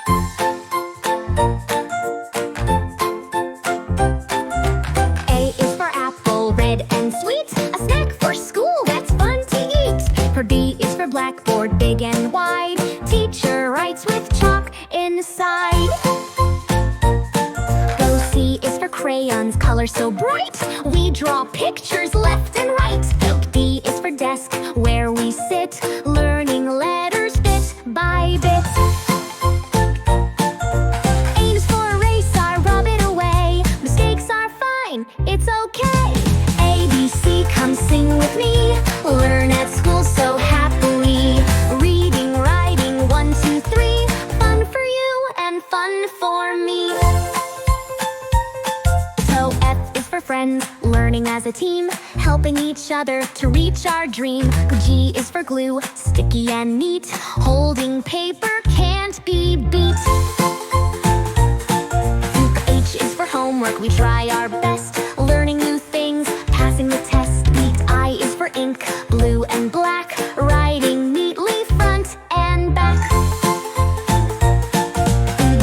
A is for apple, red and sweet, a snack for school that's fun to eat. For B is for blackboard, big and wide, teacher writes with chalk inside. Go C is for crayons, color so bright, we draw pictures left and right. D is for desk, where we sit, learning letters bit by bit. A is for eraser, rub it away, mistakes are fine, it's okay. A, B, C, come sing with me, learn at school so happily. Reading, writing, 1, 2, 3, fun for you and fun for me. So F is for friends, learning as a team, helping each other to reach our dream. G is for glue, sticky and neat, holding paper can't be beat. H is for homework, we try our best, learning new things, passing the test. I is for ink, blue and black, writing neatly front and back.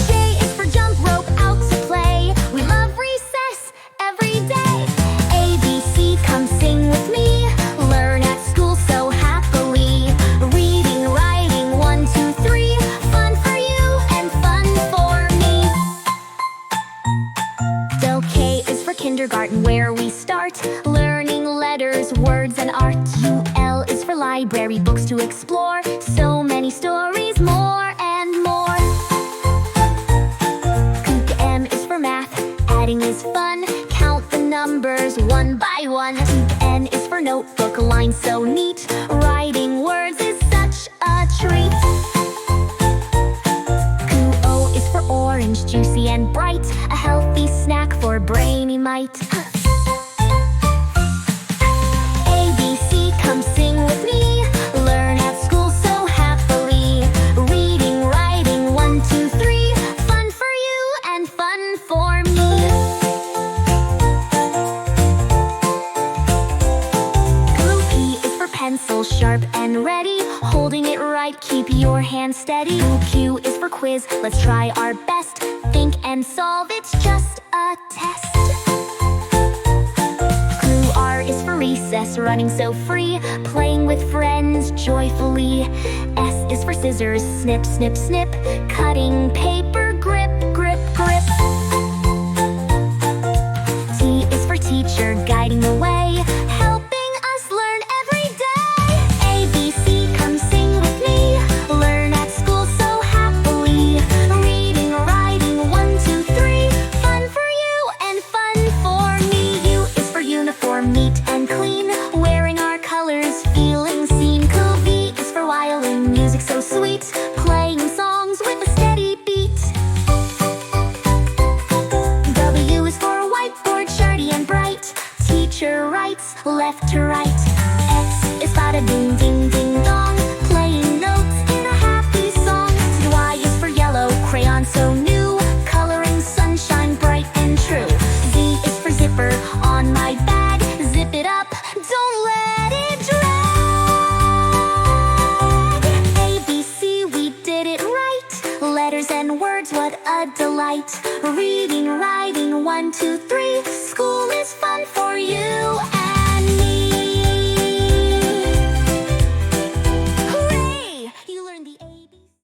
J is for jump rope, out to play, we love recess every day. A, B, C, come sing with me, learn at school so happily. Reading, writing, 1, 2, 3, fun for you and fun for me. Del K is for kindergarten, where we start, learning letters, words, and art. UL is for library, books to explore, so many stories, more and more. M is for math, adding is fun, count the numbers 1 by 1. N is for notebook, lines so neat, writing words is such a treat. O is for orange, juicy and bright, a healthy snack for brainy might. A, B, C, come sing with me, learn at school so happily. Reading, writing, 1, 2, 3, fun for you and fun for me. P is for pencil, sharp and ready, holding it right, keep your hand steady. Q is for quiz, let's try our best, think and solve, it's just a test. R is for recess, running so free, playing with friends joyfully. S is for scissors, snip, snip, snip, cutting paper, grip, grip, grip. T is for teacher, guiding the way, helping us learn every day. A, B, C, come sing with me, learn at school so happily. Reading, writing, 1, 2, 3, fun for you and fun for me. U is for uniform, neat and clean, wearing our colors, feeling seen. Cool. V is for violin, music so sweet, playing songs with a steady beat. W is for whiteboard, shardy and bright, teacher writes left to right. X is for a ding, ding, ding dong, playing notes in a happy song. Y is for yellow, crayon so new, coloring sunshine bright and true. Z is for zipper, on my bag, zip it up, don't let it drag. A, B, C, we did it right, letters and words, what a delight. Reading, writing, 1, 2, 3, school is fun for you